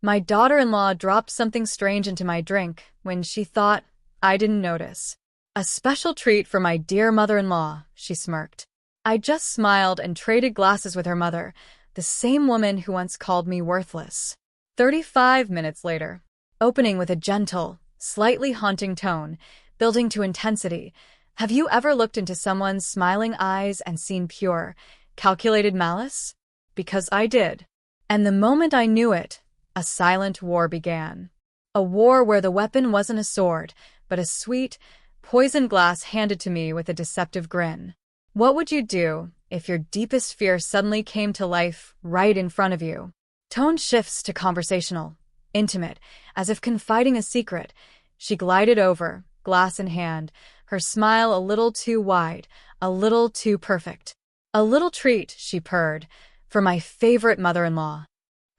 My daughter-in-law dropped something strange into my drink when she thought I didn't notice. A special treat for my dear mother-in-law, she smirked. I just smiled and traded glasses with her mother, the same woman who once called me worthless. 35 minutes later, opening with a gentle, slightly haunting tone, building to intensity. Have you ever looked into someone's smiling eyes and seen pure, calculated malice? Because I did. And the moment I knew it, a silent war began. A war where the weapon wasn't a sword, but a sweet, poisoned glass handed to me with a deceptive grin. What would you do if your deepest fear suddenly came to life right in front of you? Tone shifts to conversational, intimate, as if confiding a secret. She glided over, glass in hand, her smile a little too wide, a little too perfect. A little treat, she purred, for my favorite mother-in-law.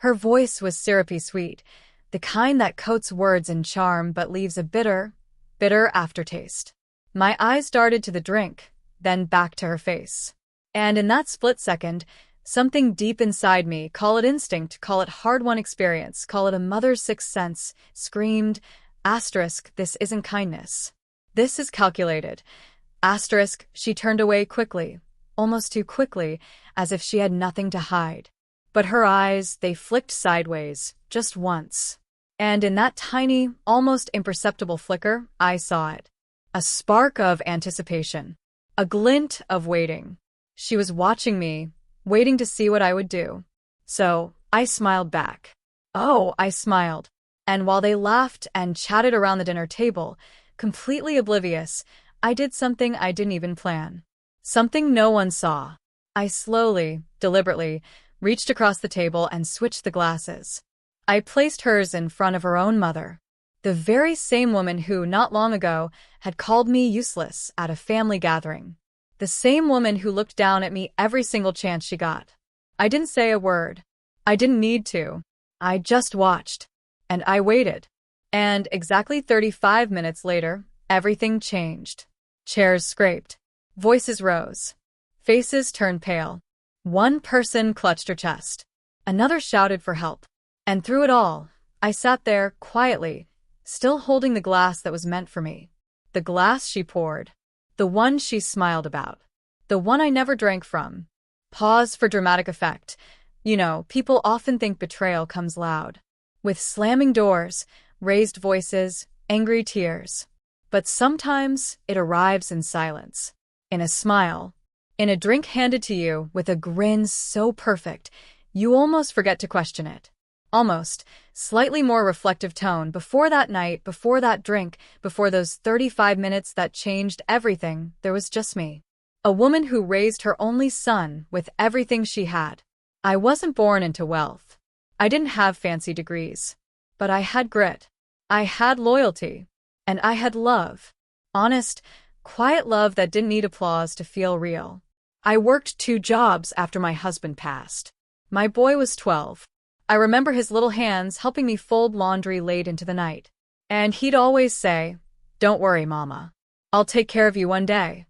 Her voice was syrupy sweet, the kind that coats words in charm but leaves a bitter aftertaste. My eyes darted to the drink, then back to her face. And in that split second, something deep inside me, call it instinct, call it hard-won experience, call it a mother's sixth sense, screamed, asterisk, this isn't kindness. This is calculated. Asterisk, she turned away quickly, almost too quickly, as if she had nothing to hide. But her eyes, they flicked sideways, just once. And in that tiny, almost imperceptible flicker, I saw it. A spark of anticipation. A glint of waiting. She was watching me, waiting to see what I would do. So, I smiled back. Oh, I smiled. And while they laughed and chatted around the dinner table, completely oblivious, I did something I didn't even plan. Something no one saw. I slowly, deliberately, reached across the table and switched the glasses. I placed hers in front of her own mother. The very same woman who, not long ago, had called me useless at a family gathering. The same woman who looked down at me every single chance she got. I didn't say a word. I didn't need to. I just watched. And I waited. And exactly 35 minutes later, everything changed. Chairs scraped. Voices rose. Faces turned pale. One person clutched her chest. Another shouted for help. And through it all, I sat there, quietly, still holding the glass that was meant for me. The glass she poured. The one she smiled about. The one I never drank from. Pause for dramatic effect. You know, people often think betrayal comes loud. With slamming doors, raised voices, angry tears. But sometimes it arrives in silence. In a smile. In a drink handed to you with a grin so perfect, you almost forget to question it. Almost, slightly more reflective tone before that night, before that drink, before those 35 minutes that changed everything, there was just me. A woman who raised her only son with everything she had. I wasn't born into wealth. I didn't have fancy degrees. But I had grit. I had loyalty. And I had love. Honest, quiet love that didn't need applause to feel real. I worked 2 jobs after my husband passed. My boy was 12. I remember his little hands helping me fold laundry late into the night. And he'd always say, "Don't worry, Mama. I'll take care of you one day."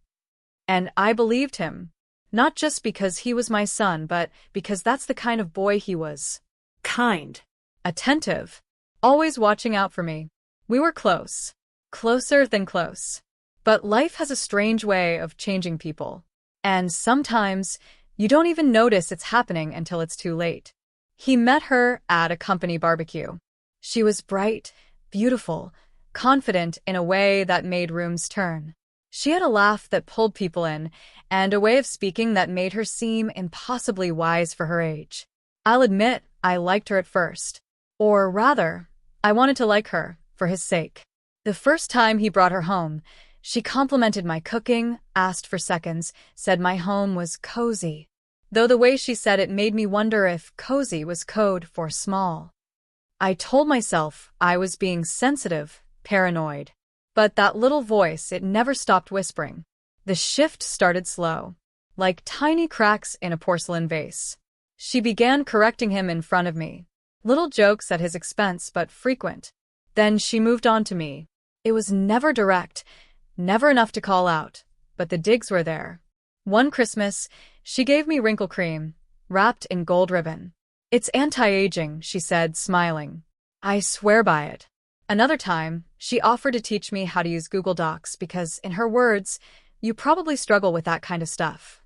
And I believed him. Not just because he was my son, but because that's the kind of boy he was. Kind. Attentive. Always watching out for me. We were close. Closer than close. But life has a strange way of changing people. And sometimes, you don't even notice it's happening until it's too late. He met her at a company barbecue. She was bright, beautiful, confident in a way that made rooms turn. She had a laugh that pulled people in, and a way of speaking that made her seem impossibly wise for her age. I'll admit, I liked her at first. Or rather, I wanted to like her, for his sake. The first time he brought her home, she complimented my cooking, asked for seconds, said my home was cozy. Though the way she said it made me wonder if cozy was code for small. I told myself I was being sensitive, paranoid. But that little voice, it never stopped whispering. The shift started slow, like tiny cracks in a porcelain vase. She began correcting him in front of me. Little jokes at his expense, but frequent. Then she moved on to me. It was never direct, never enough to call out, but the digs were there. One Christmas, she gave me wrinkle cream, wrapped in gold ribbon. "It's anti-aging," she said, smiling. I swear by it. Another time, she offered to teach me how to use Google Docs because, in her words, you probably struggle with that kind of stuff.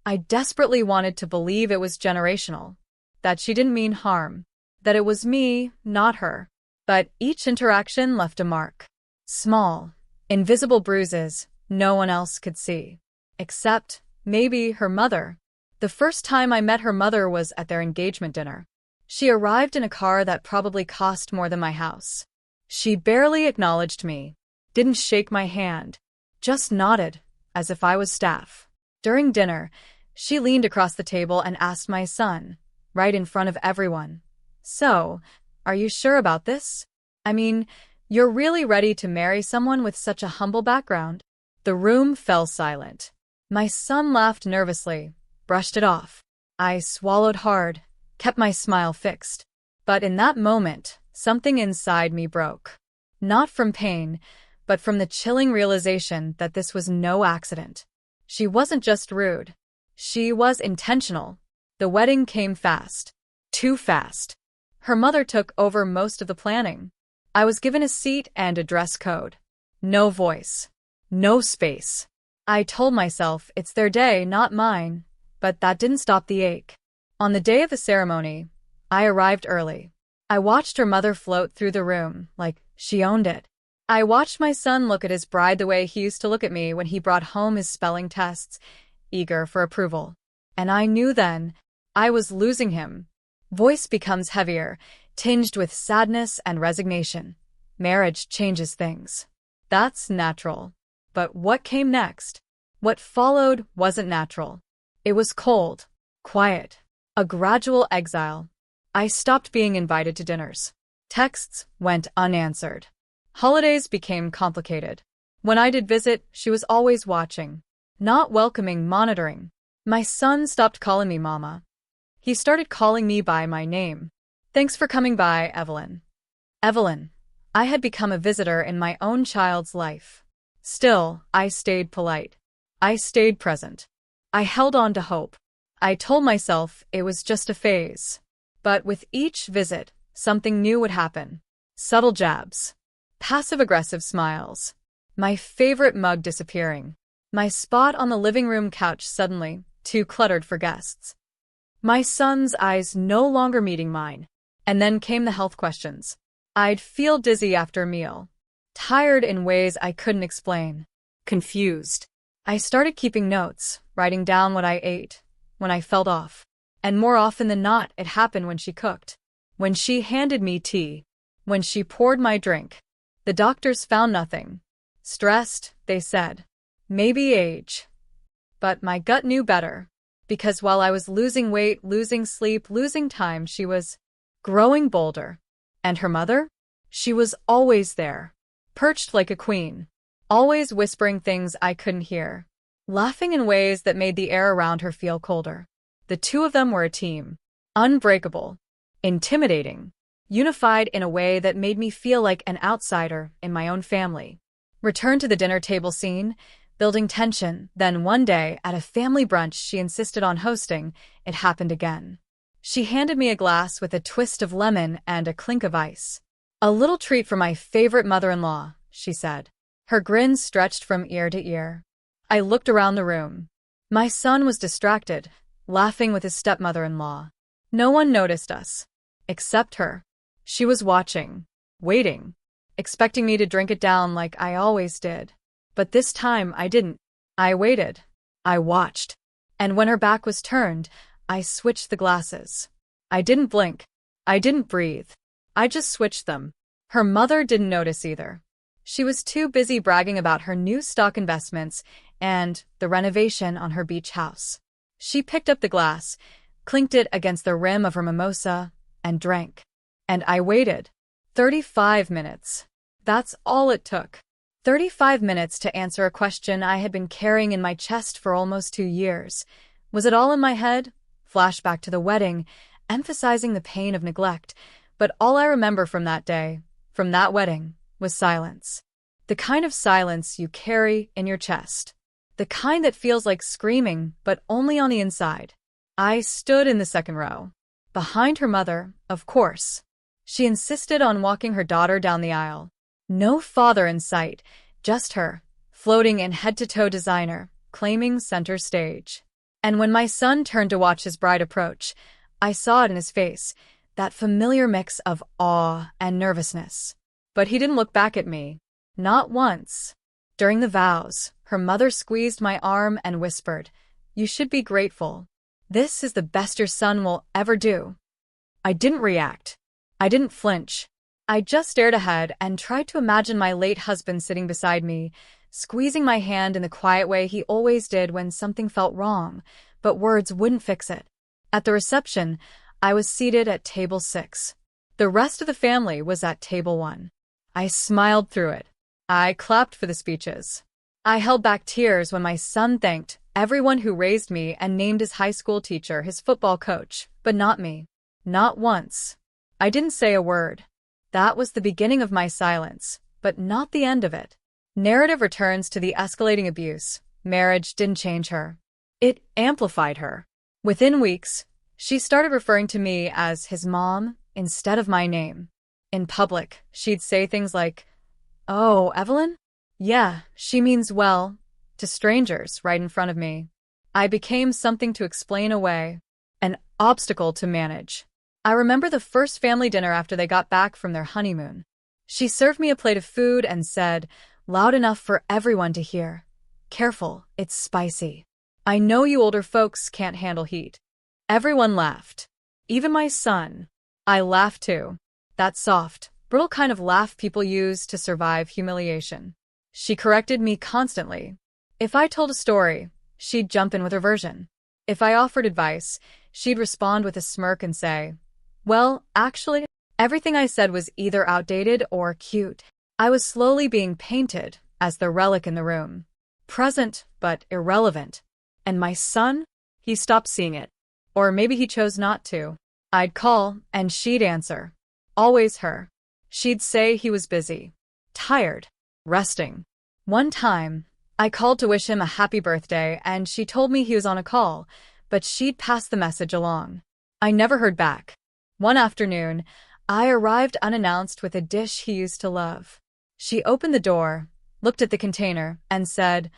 I desperately wanted to believe it was generational, that she didn't mean harm, that it was me, not her. But each interaction left a mark. Small, invisible bruises no one else could see. Except, maybe, her mother. The first time I met her mother was at their engagement dinner. She arrived in a car that probably cost more than my house. She barely acknowledged me, didn't shake my hand, just nodded, as if I was staff. During dinner, she leaned across the table and asked my son, right in front of everyone, "So, are you sure about this? I mean, you're really ready to marry someone with such a humble background?" The room fell silent. My son laughed nervously, brushed it off. I swallowed hard, kept my smile fixed. But in that moment, something inside me broke. Not from pain, but from the chilling realization that this was no accident. She wasn't just rude. She was intentional. The wedding came fast. Too fast. Her mother took over most of the planning. I was given a seat and a dress code. No voice. No space. I told myself it's their day, not mine, but that didn't stop the ache. On the day of the ceremony, I arrived early. I watched her mother float through the room like she owned it. I watched my son look at his bride the way he used to look at me when he brought home his spelling tests, eager for approval. And I knew then I was losing him. Voice becomes heavier, tinged with sadness and resignation. Marriage changes things. That's natural. But what came next? What followed wasn't natural. It was cold, quiet, a gradual exile. I stopped being invited to dinners. Texts went unanswered. Holidays became complicated. When I did visit, she was always watching. Not welcoming, monitoring. My son stopped calling me Mama. He started calling me by my name. "Thanks for coming by, Evelyn." Evelyn. I had become a visitor in my own child's life. Still, I stayed polite. I stayed present. I held on to hope. I told myself it was just a phase. But with each visit, something new would happen. Subtle jabs. Passive-aggressive smiles. My favorite mug disappearing. My spot on the living room couch suddenly too cluttered for guests. My son's eyes no longer meeting mine. And then came the health questions. I'd feel dizzy after a meal. Tired in ways I couldn't explain. Confused. I started keeping notes, writing down what I ate, when I felt off. And more often than not, it happened when she cooked. When she handed me tea. When she poured my drink. The doctors found nothing. Stressed, they said. Maybe age. But my gut knew better. Because while I was losing weight, losing sleep, losing time, she was growing bolder. And her mother? She was always there. Perched like a queen. Always whispering things I couldn't hear. Laughing in ways that made the air around her feel colder. The two of them were a team. Unbreakable. Intimidating. Unified in a way that made me feel like an outsider in my own family. Return to the dinner table scene, building tension. Then one day, at a family brunch she insisted on hosting, it happened again. She handed me a glass with a twist of lemon and a clink of ice. "A little treat for my favorite mother-in-law," she said. Her grin stretched from ear to ear. I looked around the room. My son was distracted, laughing with his stepmother-in-law. No one noticed us. Except her. She was watching, waiting, expecting me to drink it down like I always did. But this time I didn't. I waited. I watched. And when her back was turned, I switched the glasses. I didn't blink. I didn't breathe. I just switched them. Her mother didn't notice either. She was too busy bragging about her new stock investments and the renovation on her beach house. She picked up the glass, clinked it against the rim of her mimosa, and drank. And I waited. 35 minutes. That's all it took. 35 minutes to answer a question I had been carrying in my chest for almost 2 years. Was it all in my head? Flashback to the wedding, emphasizing the pain of neglect. But all I remember from that day, from that wedding, was silence. The kind of silence you carry in your chest. The kind that feels like screaming, but only on the inside. I stood in the second row. Behind her mother, of course. She insisted on walking her daughter down the aisle. No father in sight, just her, floating in head-to-toe designer, claiming center stage. And when my son turned to watch his bride approach, I saw it in his face, that familiar mix of awe and nervousness. But he didn't look back at me. Not once. During the vows, her mother squeezed my arm and whispered, "You should be grateful. This is the best your son will ever do." I didn't react. I didn't flinch. I just stared ahead and tried to imagine my late husband sitting beside me, squeezing my hand in the quiet way he always did when something felt wrong, but words wouldn't fix it. At the reception, I was seated at table 6. The rest of the family was at table 1. I smiled through it. I clapped for the speeches. I held back tears when my son thanked everyone who raised me and named his high school teacher his football coach, but not me. Not once. I didn't say a word. That was the beginning of my silence, but not the end of it. Narrative returns to the escalating abuse. Marriage didn't change her. It amplified her. Within weeks, she started referring to me as his mom instead of my name. In public, she'd say things like, "Oh, Evelyn? Yeah, she means well," to strangers right in front of me. I became something to explain away, an obstacle to manage. I remember the first family dinner after they got back from their honeymoon. She served me a plate of food and said, loud enough for everyone to hear, "Careful, it's spicy. I know you older folks can't handle heat." Everyone laughed. Even my son. I laughed too. That soft, brittle kind of laugh people use to survive humiliation. She corrected me constantly. If I told a story, she'd jump in with her version. If I offered advice, she'd respond with a smirk and say, "Well, actually, everything I said was either outdated or cute." I was slowly being painted as the relic in the room. Present, but irrelevant. And my son? He stopped seeing it. Or maybe he chose not to. I'd call, and she'd answer. Always her. She'd say he was busy. Tired. Resting. One time, I called to wish him a happy birthday, and she told me he was on a call, but she'd passed the message along. I never heard back. One afternoon, I arrived unannounced with a dish he used to love. She opened the door, looked at the container, and said,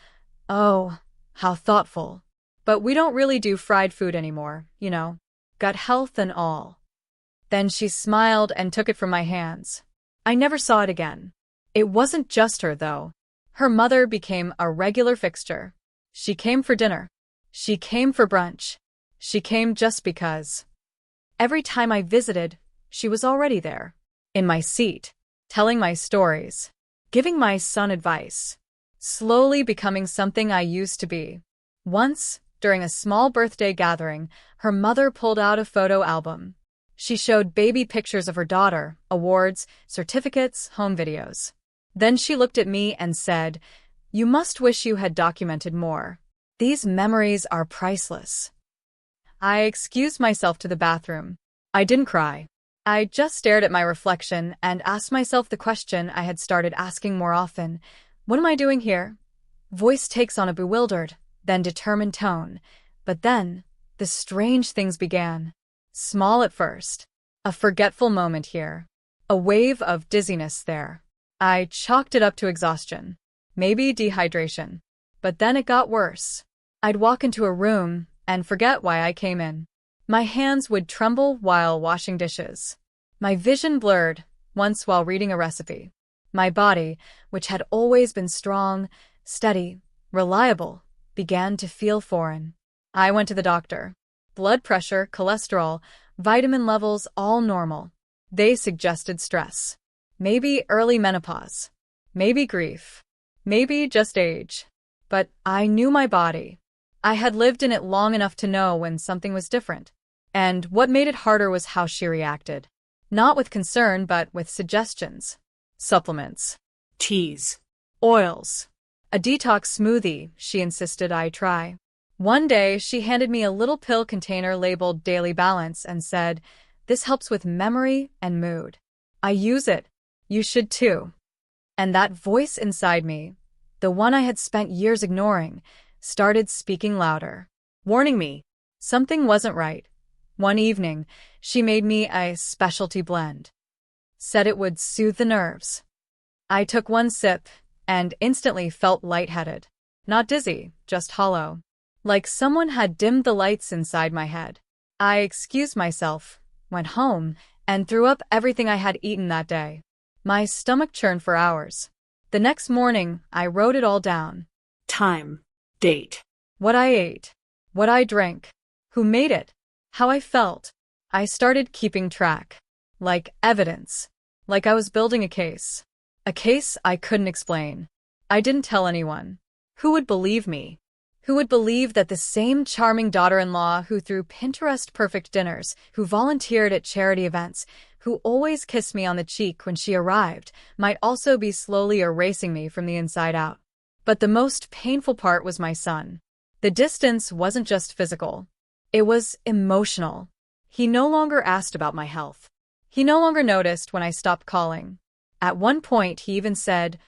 "Oh, how thoughtful. But we don't really do fried food anymore, you know. Gut health and all." Then she smiled and took it from my hands. I never saw it again. It wasn't just her, though. Her mother became a regular fixture. She came for dinner. She came for brunch. She came just because. Every time I visited, she was already there. In my seat, telling my stories, giving my son advice, slowly becoming something I used to be. Once, during a small birthday gathering, her mother pulled out a photo album. She showed baby pictures of her daughter, awards, certificates, home videos. Then she looked at me and said, "You must wish you had documented more. These memories are priceless." I excused myself to the bathroom. I didn't cry. I just stared at my reflection and asked myself the question I had started asking more often. What am I doing here? Voice takes on a bewildered, then determined tone. But then, the strange things began. Small at first. A forgetful moment here. A wave of dizziness there. I chalked it up to exhaustion. Maybe dehydration. But then it got worse. I'd walk into a room and forget why I came in. My hands would tremble while washing dishes. My vision blurred, once while reading a recipe. My body, which had always been strong, steady, reliable, began to feel foreign. I went to the doctor. Blood pressure, cholesterol, vitamin levels, all normal. They suggested stress. Maybe early menopause. Maybe grief. Maybe just age. But I knew my body. I had lived in it long enough to know when something was different. And what made it harder was how she reacted. Not with concern, but with suggestions. Supplements. Teas. Oils. A detox smoothie, she insisted I try. One day, she handed me a little pill container labeled Daily Balance and said, "This helps with memory and mood. I use it. You should too." And that voice inside me, the one I had spent years ignoring, started speaking louder, warning me something wasn't right. One evening, she made me a specialty blend. said it would soothe the nerves. I took one sip and instantly felt lightheaded. Not dizzy, just hollow. Like someone had dimmed the lights inside my head. I excused myself, went home, and threw up everything I had eaten that day. My stomach churned for hours. The next morning, I wrote it all down. Time. Date. What I ate. What I drank. Who made it. How I felt. I started keeping track. Like evidence. Like I was building a case. A case I couldn't explain. I didn't tell anyone. Who would believe me? Who would believe that the same charming daughter-in-law who threw Pinterest-perfect dinners, who volunteered at charity events, who always kissed me on the cheek when she arrived, might also be slowly erasing me from the inside out? But the most painful part was my son. The distance wasn't just physical. It was emotional. He no longer asked about my health. He no longer noticed when I stopped calling. At one point, he even said,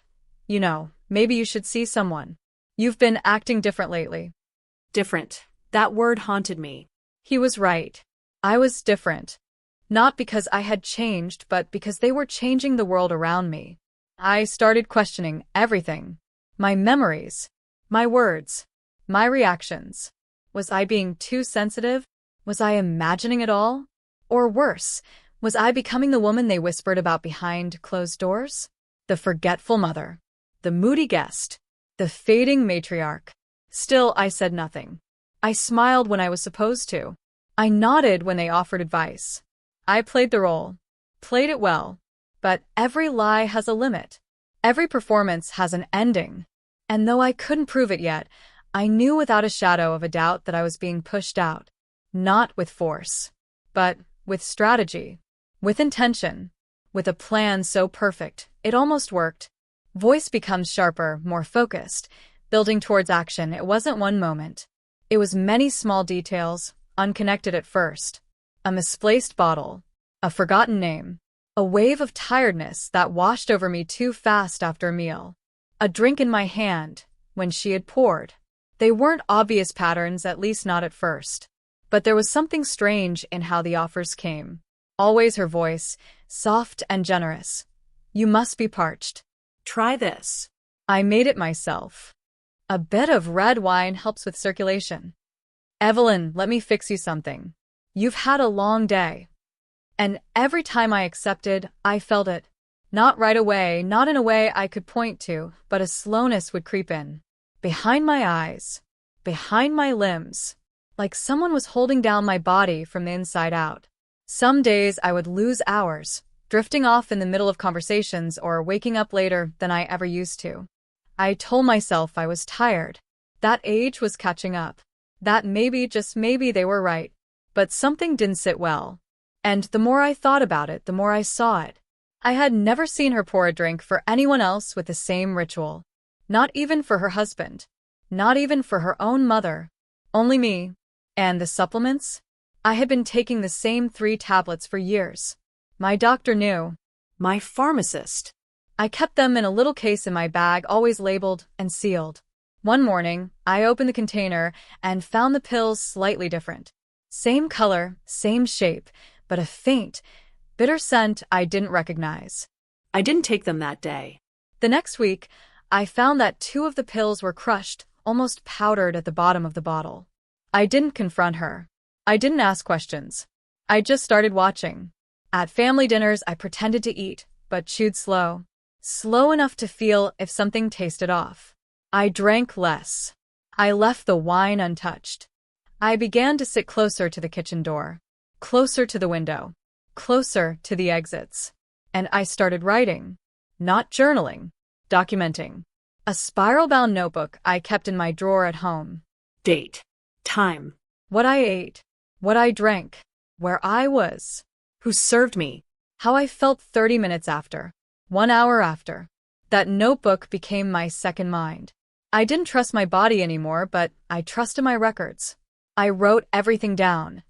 maybe you should see someone. You've been acting different lately. Different. That word haunted me. He was right. I was different. Not because I had changed, but because they were changing the world around me. I started questioning everything. My memories. My words. My reactions. Was I being too sensitive? Was I imagining it all? Or worse, was I becoming the woman they whispered about behind closed doors? The forgetful mother. The moody guest. The fading matriarch. Still, I said nothing. I smiled when I was supposed to. I nodded when they offered advice. I played the role. Played it well. But every lie has a limit. Every performance has an ending. And though I couldn't prove it yet, I knew without a shadow of a doubt that I was being pushed out. Not with force, but with strategy. With intention. With a plan so perfect, it almost worked. Voice becomes sharper, more focused. Building towards action, it wasn't one moment. It was many small details, unconnected at first. A misplaced bottle. A forgotten name. A wave of tiredness that washed over me too fast after a meal. A drink in my hand, when she had poured. They weren't obvious patterns, at least not at first. But there was something strange in how the offers came. Always her voice, soft and generous. You must be parched. Try this. I made it myself. A bit of red wine helps with circulation. Evelyn, let me fix you something. You've had a long day. And every time I accepted, I felt it. Not right away, not in a way I could point to, but a slowness would creep in. Behind my eyes. Behind my limbs. Like someone was holding down my body from the inside out. Some days I would lose hours, drifting off in the middle of conversations or waking up later than I ever used to. I told myself I was tired. That age was catching up. That maybe, just maybe, they were right. But something didn't sit well. And the more I thought about it, the more I saw it. I had never seen her pour a drink for anyone else with the same ritual. Not even for her husband. Not even for her own mother. Only me. And the supplements? I had been taking the same 3 tablets for years. My doctor knew. My pharmacist. I kept them in a little case in my bag, always labeled and sealed. One morning, I opened the container and found the pills slightly different. Same color, same shape, but a faint, bitter scent I didn't recognize. I didn't take them that day. The next week, I found that 2 of the pills were crushed, almost powdered at the bottom of the bottle. I didn't confront her. I didn't ask questions. I just started watching. At family dinners, I pretended to eat, but chewed slow. Slow enough to feel if something tasted off. I drank less. I left the wine untouched. I began to sit closer to the kitchen door. Closer to the window. Closer to the exits. And I started writing. Not journaling. Documenting. A spiral-bound notebook I kept in my drawer at home. Date. Time. What I ate. What I drank. Where I was. Who served me. How I felt 30 minutes after. 1 hour after. That notebook became my second mind. I didn't trust my body anymore, but I trusted my records. I wrote everything down.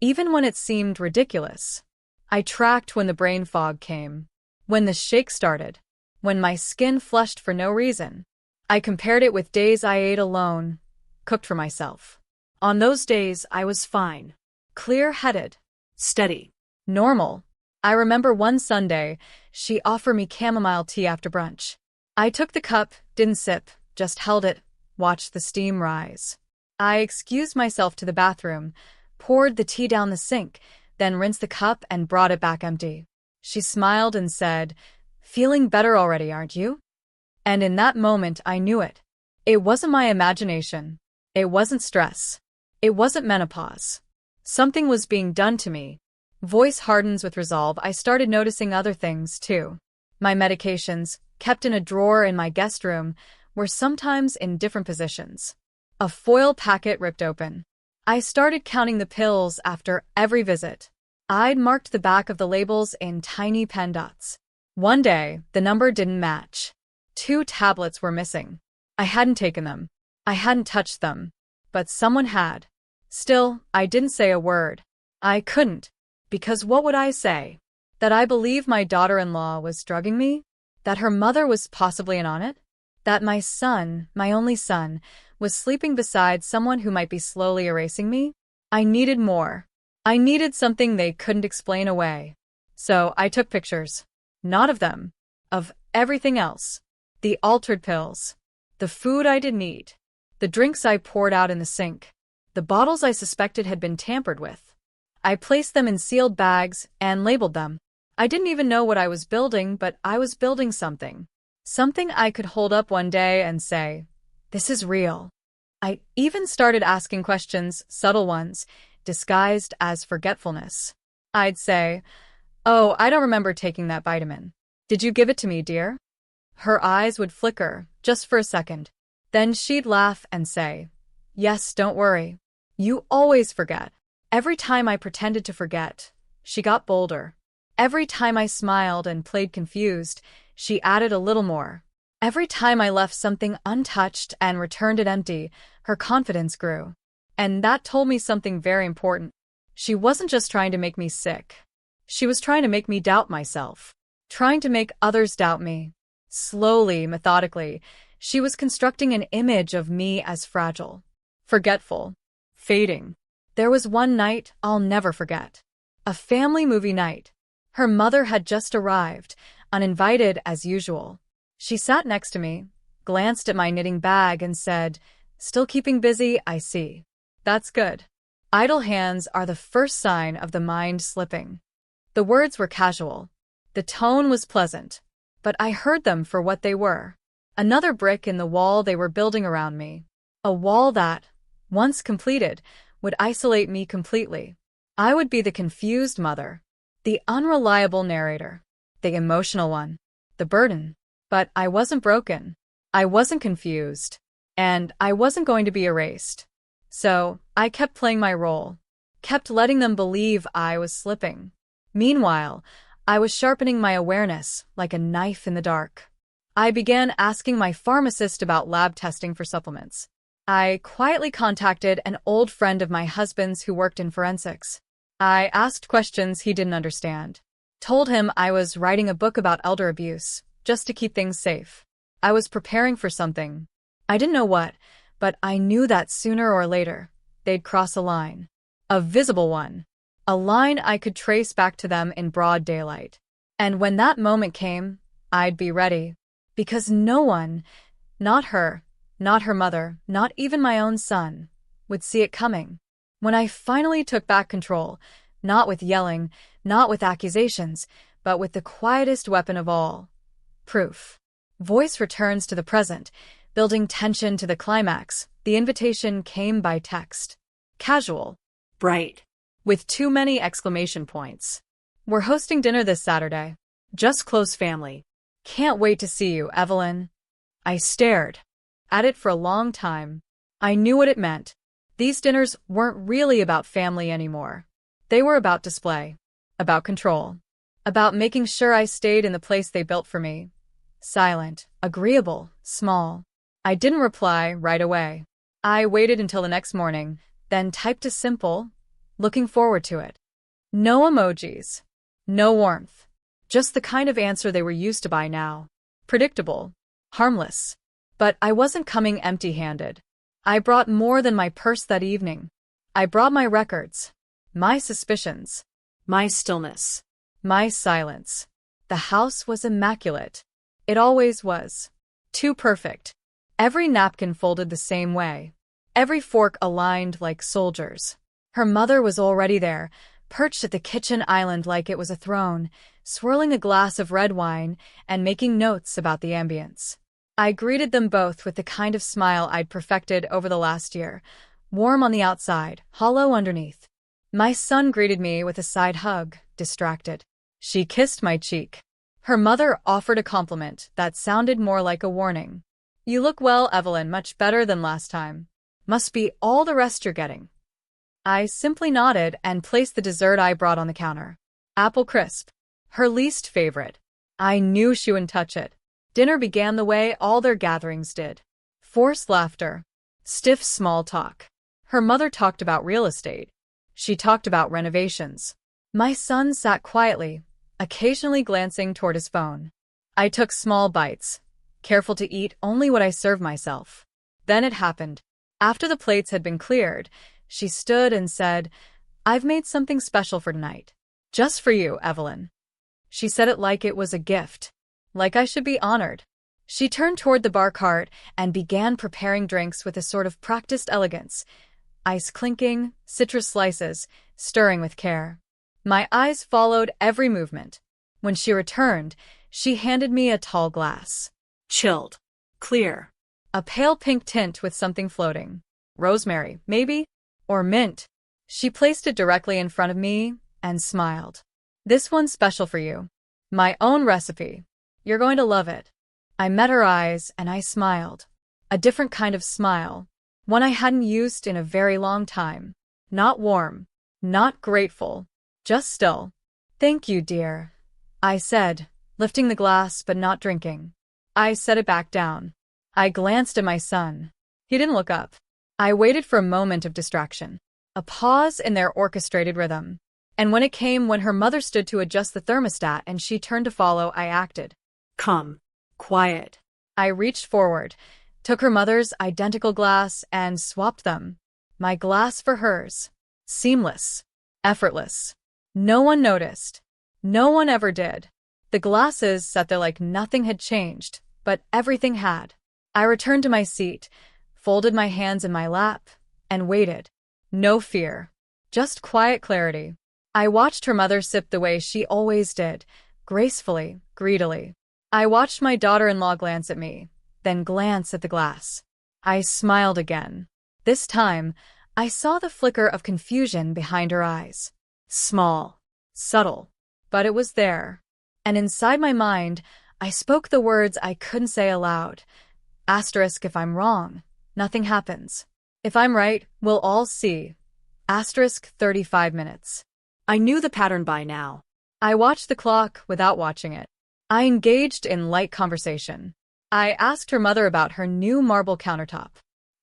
Even when it seemed ridiculous. I tracked when the brain fog came. When the shake started. When my skin flushed for no reason. I compared it with days I ate alone. Cooked for myself. On those days, I was fine. Clear-headed. Steady. Normal. I remember one Sunday, she offered me chamomile tea after brunch. I took the cup, didn't sip, just held it, watched the steam rise. I excused myself to the bathroom, poured the tea down the sink, then rinsed the cup and brought it back empty. She smiled and said, "Feeling better already, aren't you?" And in that moment I knew it. It wasn't my imagination. It wasn't stress. It wasn't menopause. Something was being done to me. Voice hardens with resolve. I started noticing other things, too. My medications, kept in a drawer in my guest room, were sometimes in different positions. A foil packet ripped open. I started counting the pills after every visit. I'd marked the back of the labels in tiny pen dots. One day, the number didn't match. 2 tablets were missing. I hadn't taken them. I hadn't touched them. But someone had. Still, I didn't say a word. I couldn't. Because what would I say? That I believed my daughter-in-law was drugging me? That her mother was possibly in on it? That my son, my only son, was sleeping beside someone who might be slowly erasing me? I needed more. I needed something they couldn't explain away. So I took pictures. Not of them. Of everything else. The altered pills. The food I didn't eat. The drinks I poured out in the sink. The bottles I suspected had been tampered with. I placed them in sealed bags and labeled them. I didn't even know what I was building, but I was building something. Something I could hold up one day and say, "This is real." I even started asking questions, subtle ones, disguised as forgetfulness. I'd say, "Oh, I don't remember taking that vitamin. Did you give it to me, dear?" Her eyes would flicker, just for a second. Then she'd laugh and say, "Yes, don't worry. You always forget." Every time I pretended to forget, she got bolder. Every time I smiled and played confused, she added a little more. Every time I left something untouched and returned it empty, her confidence grew. And that told me something very important. She wasn't just trying to make me sick. She was trying to make me doubt myself. Trying to make others doubt me. Slowly, methodically, she was constructing an image of me as fragile, forgetful, fading. There was one night I'll never forget. A family movie night. Her mother had just arrived, uninvited as usual. She sat next to me, glanced at my knitting bag and said, "Still keeping busy, I see. That's good." Idle hands are the first sign of the mind slipping. The words were casual. The tone was pleasant. But I heard them for what they were. Another brick in the wall they were building around me. A wall that, once completed, would isolate me completely. I would be the confused mother, the unreliable narrator, the emotional one, the burden. But I wasn't broken. I wasn't confused. And I wasn't going to be erased. So, I kept playing my role, kept letting them believe I was slipping. Meanwhile, I was sharpening my awareness like a knife in the dark. I began asking my pharmacist about lab testing for supplements. I quietly contacted an old friend of my husband's who worked in forensics. I asked questions he didn't understand. Told him I was writing a book about elder abuse, just to keep things safe. I was preparing for something. I didn't know what, but I knew that sooner or later, they'd cross a line. A visible one. A line I could trace back to them in broad daylight. And when that moment came, I'd be ready. Because no one, not her mother, not even my own son, would see it coming. When I finally took back control, not with yelling, not with accusations, but with the quietest weapon of all, proof. Voice returns to the present, building tension to the climax. The invitation came by text. Casual. Bright. With too many exclamation points. "We're hosting dinner this Saturday. Just close family. Can't wait to see you, Evelyn." I stared at it for a long time. I knew what it meant. These dinners weren't really about family anymore. They were about display, about control, about making sure I stayed in the place they built for me. Silent, agreeable, small. I didn't reply right away. I waited until the next morning, then typed a simple, "Looking forward to it." No emojis. No warmth. Just the kind of answer they were used to by now. Predictable. Harmless. But I wasn't coming empty-handed. I brought more than my purse that evening. I brought my records. My suspicions. My stillness. My silence. The house was immaculate. It always was. Too perfect. Every napkin folded the same way. Every fork aligned like soldiers. Her mother was already there, perched at the kitchen island like it was a throne, swirling a glass of red wine and making notes about the ambience. I greeted them both with the kind of smile I'd perfected over the last year, warm on the outside, hollow underneath. My son greeted me with a side hug, distracted. She kissed my cheek. Her mother offered a compliment that sounded more like a warning. "You look well, Evelyn, much better than last time. Must be all the rest you're getting." I simply nodded and placed the dessert I brought on the counter. Apple crisp. Her least favorite. I knew she wouldn't touch it. Dinner began the way all their gatherings did. Forced laughter. Stiff small talk. Her mother talked about real estate. She talked about renovations. My son sat quietly, occasionally glancing toward his phone. I took small bites, careful to eat only what I served myself. Then it happened. After the plates had been cleared, she stood and said, "I've made something special for tonight. Just for you, Evelyn." She said it like it was a gift, like I should be honored. She turned toward the bar cart and began preparing drinks with a sort of practiced elegance, ice clinking, citrus slices, stirring with care. My eyes followed every movement. When she returned, she handed me a tall glass. Chilled. Clear. A pale pink tint with something floating. Rosemary, maybe? Or mint. She placed it directly in front of me and smiled. "This one's special for you. My own recipe. You're going to love it." I met her eyes and I smiled. A different kind of smile. One I hadn't used in a very long time. Not warm. Not grateful. Just still. "Thank you, dear," I said, lifting the glass but not drinking. I set it back down. I glanced at my son. He didn't look up. I waited for a moment of distraction. A pause in their orchestrated rhythm. And when it came when her mother stood to adjust the thermostat and she turned to follow, I acted. Calm. Quiet. I reached forward, took her mother's identical glass and swapped them. My glass for hers. Seamless. Effortless. No one noticed. No one ever did. The glasses sat there like nothing had changed, but everything had. I returned to my seat, folded my hands in my lap, and waited. No fear. Just quiet clarity. I watched her mother sip the way she always did, gracefully, greedily. I watched my daughter-in-law glance at me, then glance at the glass. I smiled again. This time, I saw the flicker of confusion behind her eyes. Small, subtle, but it was there. And inside my mind, I spoke the words I couldn't say aloud. Asterisk, if I'm wrong, nothing happens. If I'm right, we'll all see. Asterisk, 35 minutes. I knew the pattern by now. I watched the clock without watching it. I engaged in light conversation. I asked her mother about her new marble countertop.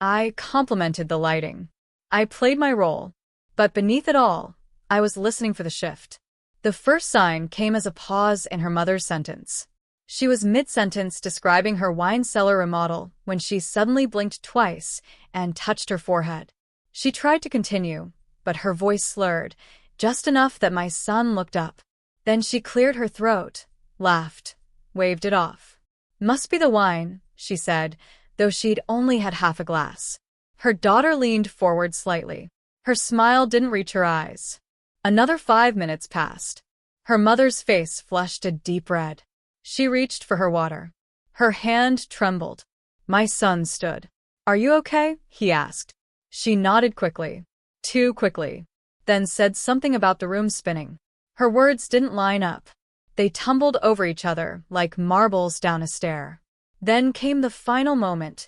I complimented the lighting. I played my role. But beneath it all, I was listening for the shift. The first sign came as a pause in her mother's sentence. She was mid-sentence describing her wine cellar remodel when she suddenly blinked twice and touched her forehead. She tried to continue, but her voice slurred, just enough that my son looked up. Then she cleared her throat, laughed, waved it off. "Must be the wine," she said, though she'd only had half a glass. Her daughter leaned forward slightly. Her smile didn't reach her eyes. Another 5 minutes passed. Her mother's face flushed a deep red. She reached for her water. Her hand trembled. My son stood. "Are you okay?" he asked. She nodded quickly. Too quickly. Then said something about the room spinning. Her words didn't line up. They tumbled over each other like marbles down a stair. Then came the final moment,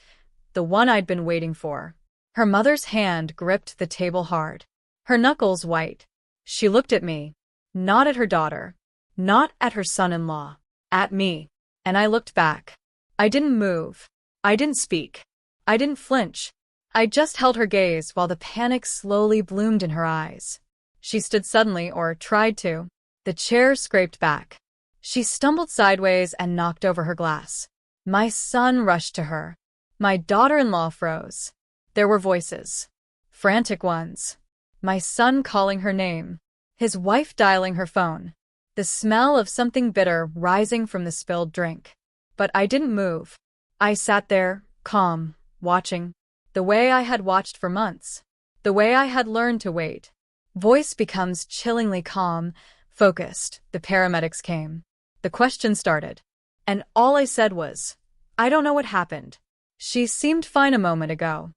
the one I'd been waiting for. Her mother's hand gripped the table hard. Her knuckles white. She looked at me. Not at her daughter. Not at her son-in-law. At me. And I looked back. I didn't move. I didn't speak. I didn't flinch. I just held her gaze while the panic slowly bloomed in her eyes. She stood suddenly, or tried to. The chair scraped back. She stumbled sideways and knocked over her glass. My son rushed to her. My daughter-in-law froze. There were voices. Frantic ones. My son calling her name. His wife dialing her phone. the smell of something bitter rising from the spilled drink. But I didn't move. I sat there, calm, watching, the way I had watched for months, the way I had learned to wait. Voice becomes chillingly calm, focused. The paramedics came. The question started. And all I said was, I don't know what happened. She seemed fine a moment ago.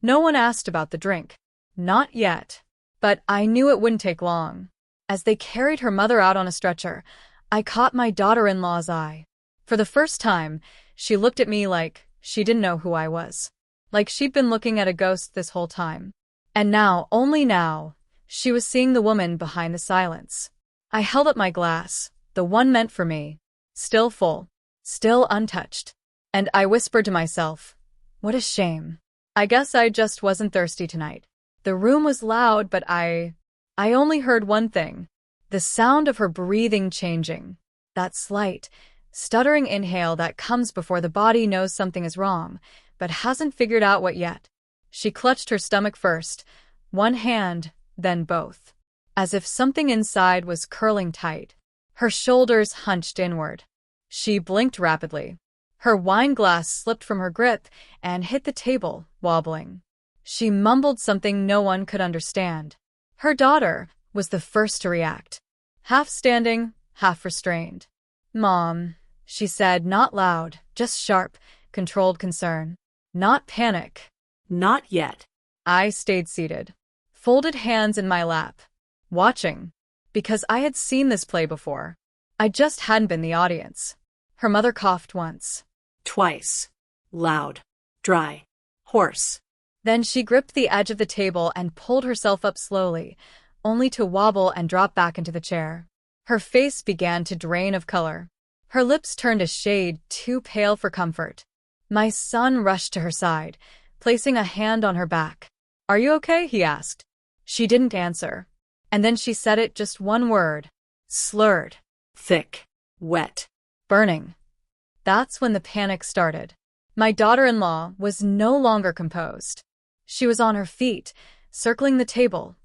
No one asked about the drink. Not yet. But I knew it wouldn't take long. As they carried her mother out on a stretcher, I caught my daughter-in-law's eye. For the first time, she looked at me like she didn't know who I was. Like she'd been looking at a ghost this whole time. And now, only now, she was seeing the woman behind the silence. I held up my glass, the one meant for me. Still full. Still untouched. And I whispered to myself, what a shame. I guess I just wasn't thirsty tonight. The room was loud, but I only heard one thing. The sound of her breathing changing. That slight, stuttering inhale that comes before the body knows something is wrong, but hasn't figured out what yet. She clutched her stomach first, one hand, then both. As if something inside was curling tight. Her shoulders hunched inward. She blinked rapidly. Her wine glass slipped from her grip and hit the table, wobbling. She mumbled something no one could understand. Her daughter was the first to react. Half standing, half restrained. Mom, she said, not loud, just sharp, controlled concern. Not panic. Not yet. I stayed seated, folded hands in my lap, watching, because I had seen this play before. I just hadn't been the audience. Her mother coughed once. Twice. Loud. Dry. Hoarse. Then she gripped the edge of the table and pulled herself up slowly, only to wobble and drop back into the chair. Her face began to drain of color. Her lips turned a shade too pale for comfort. My son rushed to her side, placing a hand on her back. Are you okay? He asked. She didn't answer. And then she said it, just one word. Slurred. Thick. Wet. Burning. That's when the panic started. My daughter-in-law was no longer composed. She was on her feet, circling the table,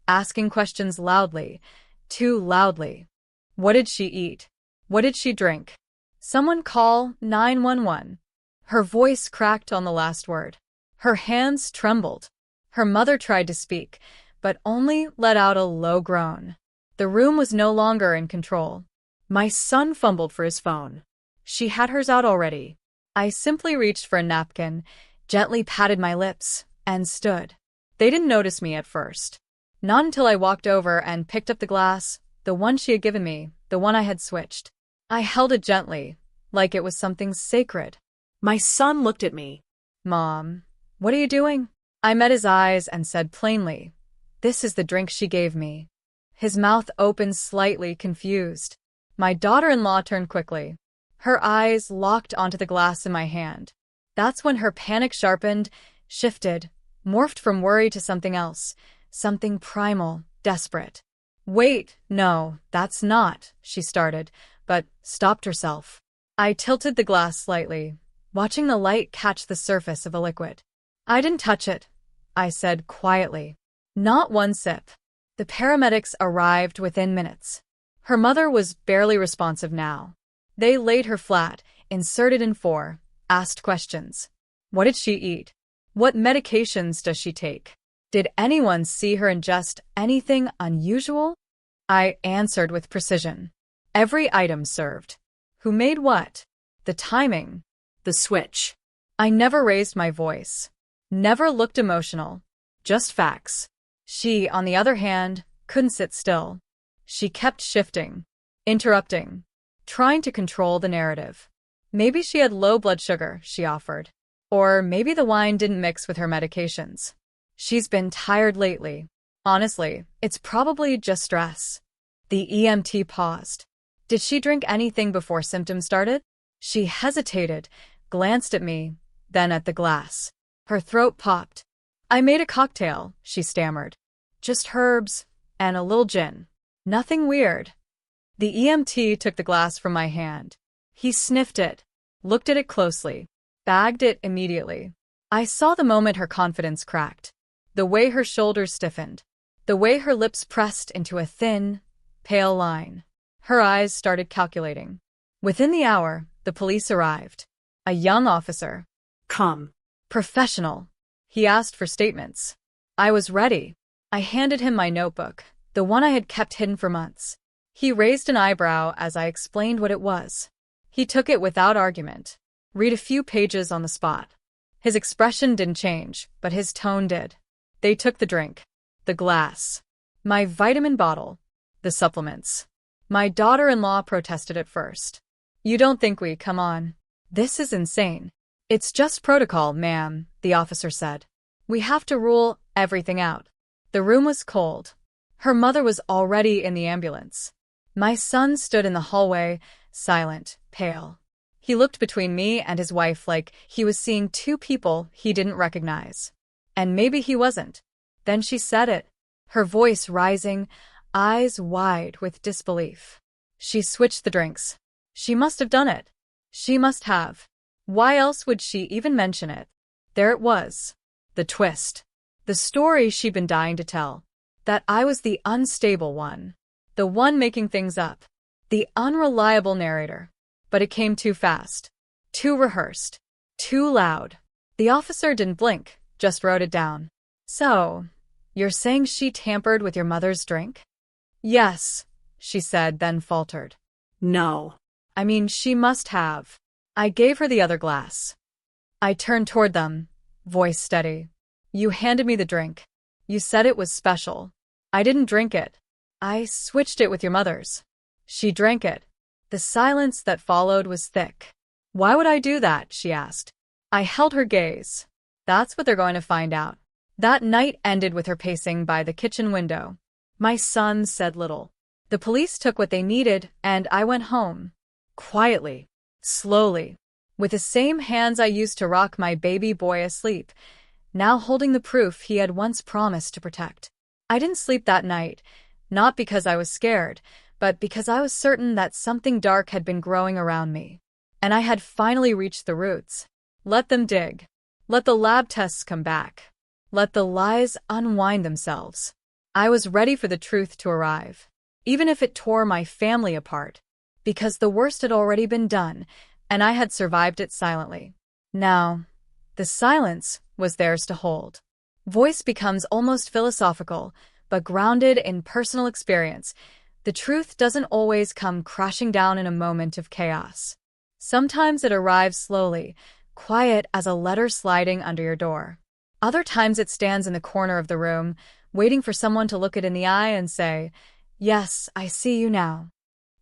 asking questions loudly, too loudly. What did she eat? What did she drink? Someone call 911. Her voice cracked on the last word. Her hands trembled. Her mother tried to speak, but only let out a low groan. The room was no longer in control. My son fumbled for his phone. She had hers out already. I simply reached for a napkin, gently patted my lips, and stood. They didn't notice me at first. Not until I walked over and picked up the glass, the one she had given me, the one I had switched. I held it gently, like it was something sacred. My son looked at me. Mom, what are you doing? I met his eyes and said plainly, this is the drink she gave me. His mouth opened slightly, confused. My daughter-in-law turned quickly. Her eyes locked onto the glass in my hand. That's when her panic sharpened, shifted, morphed from worry to something else, something primal, desperate. Wait, no, that's not, she started, but stopped herself. I tilted the glass slightly, watching the light catch the surface of a liquid. I didn't touch it, I said quietly. Not one sip. The paramedics arrived within minutes. Her mother was barely responsive now. They laid her flat, inserted in 4, asked questions. What did she eat? What medications does she take? Did anyone see her ingest anything unusual? I answered with precision. Every item served. Who made what? The timing. The switch. I never raised my voice. Never looked emotional. Just facts. She, on the other hand, couldn't sit still. She kept shifting, interrupting, trying to control the narrative. Maybe she had low blood sugar, she offered. Or maybe the wine didn't mix with her medications. She's been tired lately. Honestly, it's probably just stress. The EMT paused. Did she drink anything before symptoms started? She hesitated, glanced at me, then at the glass. Her throat popped. I made a cocktail, she stammered. Just herbs and a little gin. Nothing weird. The EMT took the glass from my hand. He sniffed it, looked at it closely, bagged it immediately. I saw the moment her confidence cracked. The way her shoulders stiffened. The way her lips pressed into a thin, pale line. Her eyes started calculating. Within the hour, the police arrived. A young officer. Come. Professional. He asked for statements. I was ready. I handed him my notebook, the one I had kept hidden for months. He raised an eyebrow as I explained what it was. He took it without argument. Read a few pages on the spot. His expression didn't change, but his tone did. They took the drink. The glass. My vitamin bottle. The supplements. My daughter-in-law protested at first. You don't think we, come on. This is insane. It's just protocol, ma'am, the officer said. We have to rule everything out. The room was cold. Her mother was already in the ambulance. My son stood in the hallway, silent, pale. He looked between me and his wife like he was seeing two people he didn't recognize. And maybe he wasn't. Then she said it, her voice rising, eyes wide with disbelief. She switched the drinks. She must have done it. She must have. Why else would she even mention it? There it was. The twist. The story she'd been dying to tell. That I was the unstable one. The one making things up. The unreliable narrator. But it came too fast. Too rehearsed. Too loud. The officer didn't blink, just wrote it down. So, you're saying she tampered with your mother's drink? Yes, she said, then faltered. No. I mean, she must have. I gave her the other glass. I turned toward them, voice steady. You handed me the drink. You said it was special. I didn't drink it. I switched it with your mother's. She drank it. The silence that followed was thick. Why would I do that? She asked. I held her gaze. That's what they're going to find out. That night ended with her pacing by the kitchen window. My son said little. The police took what they needed, and I went home. Quietly. Slowly. With the same hands I used to rock my baby boy asleep, now holding the proof he had once promised to protect. I didn't sleep that night, not because I was scared, but because I was certain that something dark had been growing around me. And I had finally reached the roots. Let them dig. Let the lab tests come back. Let the lies unwind themselves. I was ready for the truth to arrive, even if it tore my family apart, because the worst had already been done, and I had survived it silently. Now, the silence was theirs to hold. Voice becomes almost philosophical, but grounded in personal experience. The truth doesn't always come crashing down in a moment of chaos. Sometimes it arrives slowly, quiet as a letter sliding under your door. Other times it stands in the corner of the room, waiting for someone to look it in the eye and say, "Yes, I see you now."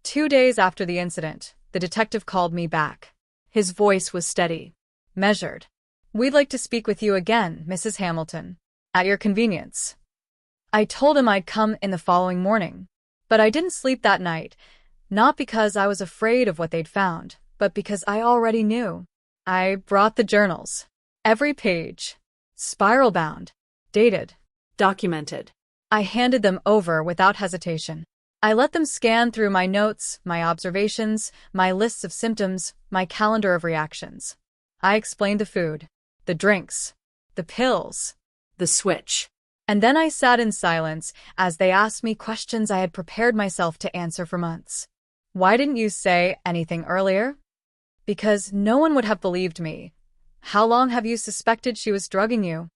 2 days after the incident, the detective called me back. His voice was steady, measured. "We'd like to speak with you again, Mrs. Hamilton. At your convenience." I told him I'd come in the following morning. But I didn't sleep that night, not because I was afraid of what they'd found, but because I already knew. I brought the journals. Every page. Spiral-bound. Dated. Documented. I handed them over without hesitation. I let them scan through my notes, my observations, my lists of symptoms, my calendar of reactions. I explained the food, the drinks, the pills, The switch. and then I sat in silence as they asked me questions I had prepared myself to answer for months. Why didn't you say anything earlier? Because no one would have believed me. How long have you suspected she was drugging you?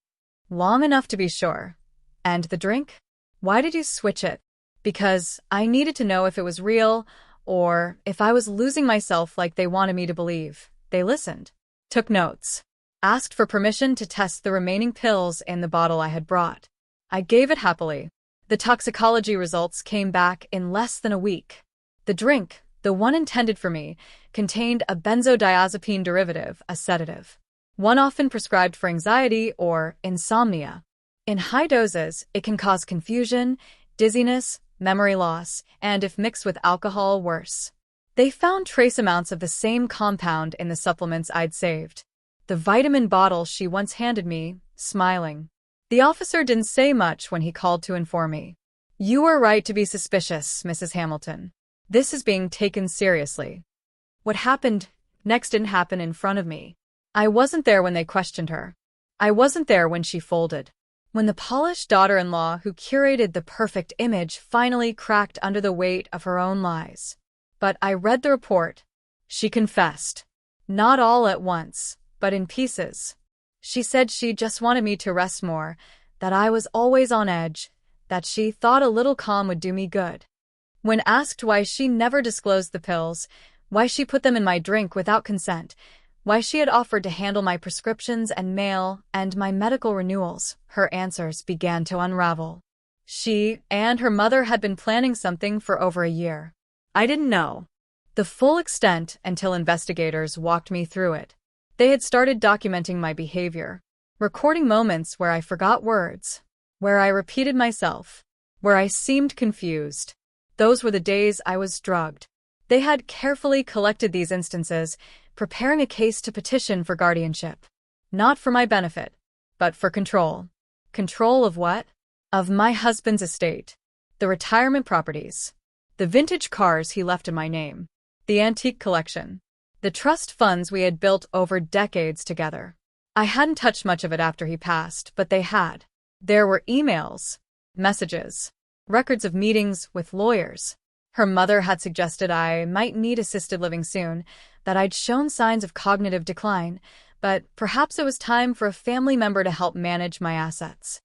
Long enough to be sure. And the drink? Why did you switch it? Because I needed to know if it was real, or if I was losing myself like they wanted me to believe. They listened, took notes, asked for permission to test the remaining pills in the bottle I had brought. I gave it happily. The toxicology results came back in less than a week. The drink, the one intended for me, contained a benzodiazepine derivative, a sedative. One often prescribed for anxiety or insomnia. In high doses, it can cause confusion, dizziness, memory loss, and if mixed with alcohol, worse. They found trace amounts of the same compound in the supplements I'd saved. The vitamin bottle she once handed me, smiling. The officer didn't say much when he called to inform me. You were right to be suspicious, Mrs. Hamilton. This is being taken seriously. What happened next didn't happen in front of me. I wasn't there when they questioned her. I wasn't there when she folded. When the polished daughter-in-law who curated the perfect image finally cracked under the weight of her own lies. But I read the report. She confessed. Not all at once, but in pieces. She said she just wanted me to rest more, that I was always on edge, that she thought a little calm would do me good. When asked why she never disclosed the pills, why she put them in my drink without consent, why she had offered to handle my prescriptions and mail and my medical renewals, her answers began to unravel. She and her mother had been planning something for over a year. I didn't know the full extent until investigators walked me through it. They had started documenting my behavior, recording moments where I forgot words, where I repeated myself, where I seemed confused. Those were the days I was drugged. They had carefully collected these instances, preparing a case to petition for guardianship. Not for my benefit, but for control. Control of what? Of my husband's estate, the retirement properties, the vintage cars he left in my name, the antique collection, the trust funds we had built over decades together. I hadn't touched much of it after he passed, but they had. There were emails, messages, records of meetings with lawyers. Her mother had suggested I might need assisted living soon, that I'd shown signs of cognitive decline, but perhaps it was time for a family member to help manage my assets.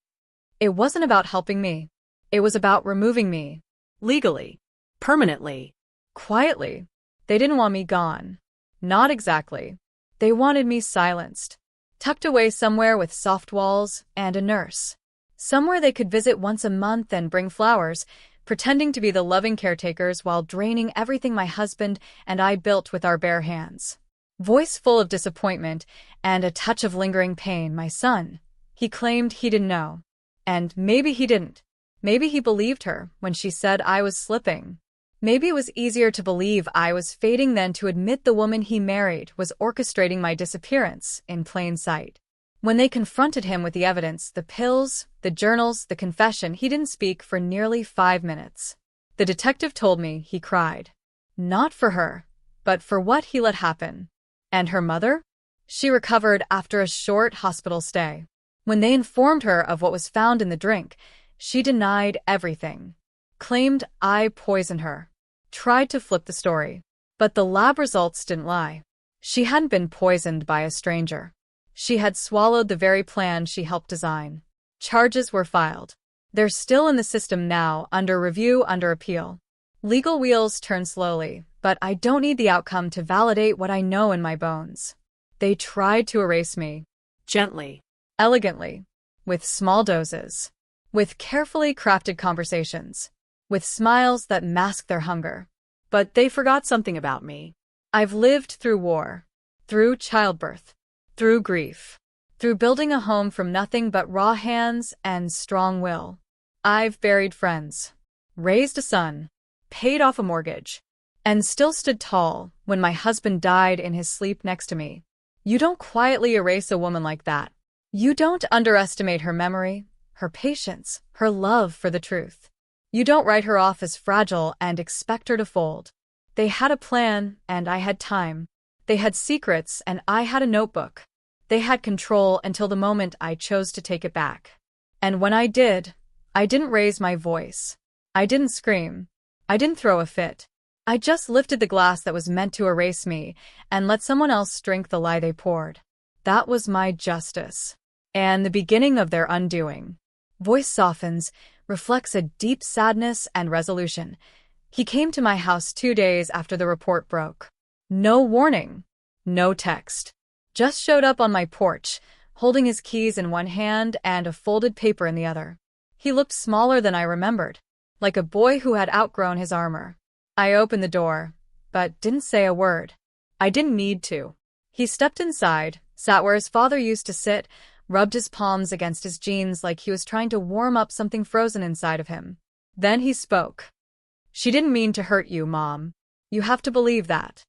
It wasn't about helping me. It was about removing me. Legally. Permanently. Quietly. They didn't want me gone. Not exactly. They wanted me silenced, tucked away somewhere with soft walls and a nurse. Somewhere they could visit once a month and bring flowers, pretending to be the loving caretakers while draining everything my husband and I built with our bare hands. Voice full of disappointment and a touch of lingering pain, my son. He claimed he didn't know. And maybe he didn't. Maybe he believed her when she said I was slipping. Maybe it was easier to believe I was fading than to admit the woman he married was orchestrating my disappearance in plain sight. When they confronted him with the evidence, the pills, the journals, the confession, he didn't speak for nearly 5 minutes. The detective told me he cried. Not for her, but for what he let happen. And her mother? She recovered after a short hospital stay. When they informed her of what was found in the drink, she denied everything. Claimed I poisoned her. Tried to flip the story. But the lab results didn't lie. She hadn't been poisoned by a stranger. She had swallowed the very plan she helped design. Charges were filed. They're still in the system now, under review, under appeal. Legal wheels turn slowly, but I don't need the outcome to validate what I know in my bones. They tried to erase me. Gently. Elegantly. With small doses. With carefully crafted conversations. With smiles that masked their hunger. But they forgot something about me. I've lived through war. Through childbirth. Through grief. Through building a home from nothing but raw hands and strong will. I've buried friends. Raised a son. Paid off a mortgage. And still stood tall when my husband died in his sleep next to me. You don't quietly erase a woman like that. You don't underestimate her memory, her patience, her love for the truth. You don't write her off as fragile and expect her to fold. They had a plan, and I had time. They had secrets, and I had a notebook. They had control until the moment I chose to take it back. And when I did, I didn't raise my voice. I didn't scream. I didn't throw a fit. I just lifted the glass that was meant to erase me and let someone else drink the lie they poured. That was my justice. And the beginning of their undoing. Voice softens, reflects a deep sadness and resolution. He came to my house 2 days after the report broke. No warning. No text. Just showed up on my porch, holding his keys in one hand and a folded paper in the other. He looked smaller than I remembered, like a boy who had outgrown his armor. I opened the door, but didn't say a word. I didn't need to. He stepped inside, sat where his father used to sit, rubbed his palms against his jeans like he was trying to warm up something frozen inside of him. Then he spoke. She didn't mean to hurt you, Mom. You have to believe that.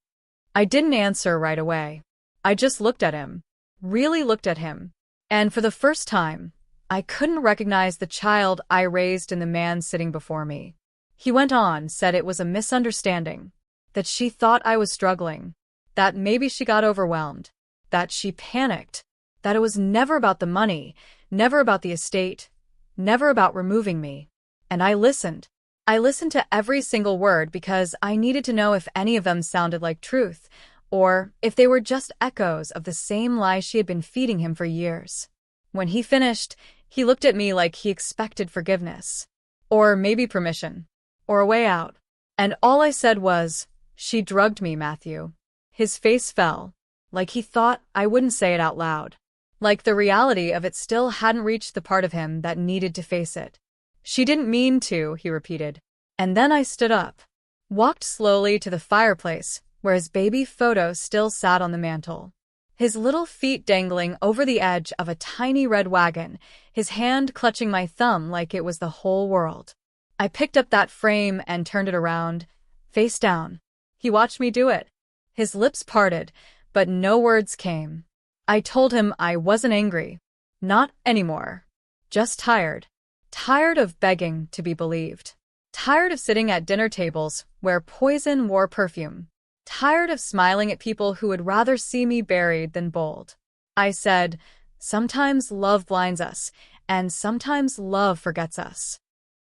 I didn't answer right away. I just looked at him. Really looked at him. And for the first time, I couldn't recognize the child I raised in the man sitting before me. He went on, said it was a misunderstanding, that she thought I was struggling, that maybe she got overwhelmed, that she panicked, that it was never about the money. Never about the estate. Never about removing me. And I listened. I listened to every single word because I needed to know if any of them sounded like truth, or if they were just echoes of the same lie she had been feeding him for years. When he finished, he looked at me like he expected forgiveness. Or maybe permission. Or a way out. And all I said was, "She drugged me, Matthew." His face fell, like he thought I wouldn't say it out loud. Like the reality of it still hadn't reached the part of him that needed to face it. "She didn't mean to," he repeated. And then I stood up, walked slowly to the fireplace, where his baby photo still sat on the mantel. His little feet dangling over the edge of a tiny red wagon, his hand clutching my thumb like it was the whole world. I picked up that frame and turned it around, face down. He watched me do it. His lips parted, but no words came. I told him I wasn't angry. Not anymore. Just tired. Tired of begging to be believed. Tired of sitting at dinner tables where poison wore perfume. Tired of smiling at people who would rather see me buried than bold. I said, "Sometimes love blinds us, and sometimes love forgets us."